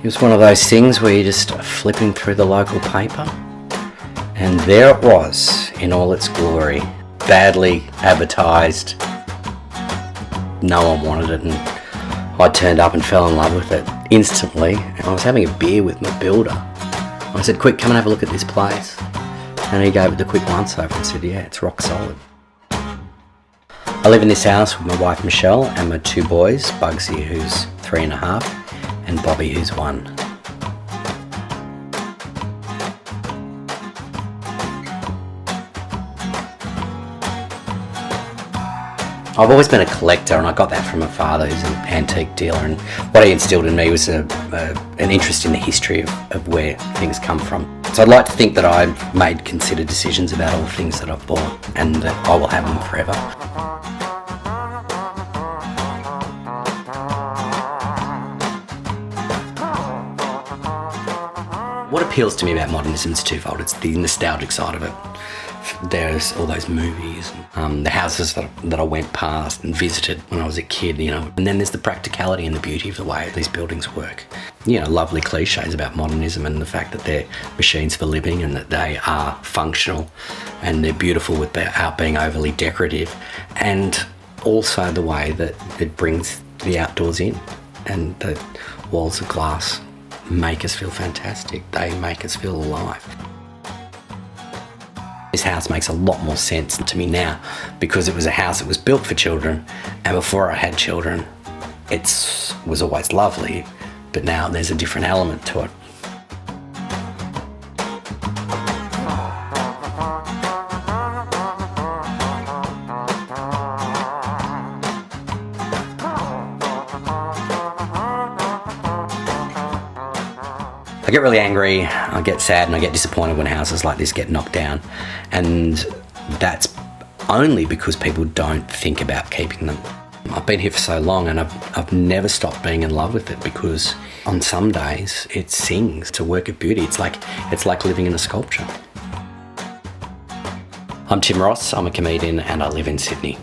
was one of those things where you're just flipping through the local paper, and there it was in all its glory, badly advertised. No one wanted it, and I turned up and fell in love with it instantly. I was having a beer with my builder. I said, "Quick, come and have a look at this place." And he gave it the quick once over and said, "Yeah, it's rock solid." I live in this house with my wife Michelle and my two boys, Bugsy, who's 3.5, and Bobby, who's 1. I've always been a collector, and I got that from my father, who's an antique dealer, and what he instilled in me was an interest in the history of where things come from. So I'd like to think that I've made considered decisions about all the things that I've bought, and that I will have them forever. What appeals to me about modernism is twofold. It's the nostalgic side of it. There's all those movies, the houses that I went past and visited when I was a kid, and then there's the practicality and the beauty of the way these buildings work. Lovely cliches about modernism and the fact that they're machines for living and that they are functional and they're beautiful without being overly decorative, and also the way that it brings the outdoors in, and the walls of glass make us feel fantastic. They make us feel alive. This house makes a lot more sense to me now because it was a house that was built for children, and before I had children it was always lovely, but now there's a different element to it. I get really angry, I get sad, and I get disappointed when houses like this get knocked down, and that's only because people don't think about keeping them. I've been here for so long, and I've never stopped being in love with it, because on some days it sings. It's a work of beauty. It's like living in a sculpture. I'm Tim Ross, I'm a comedian, and I live in Sydney.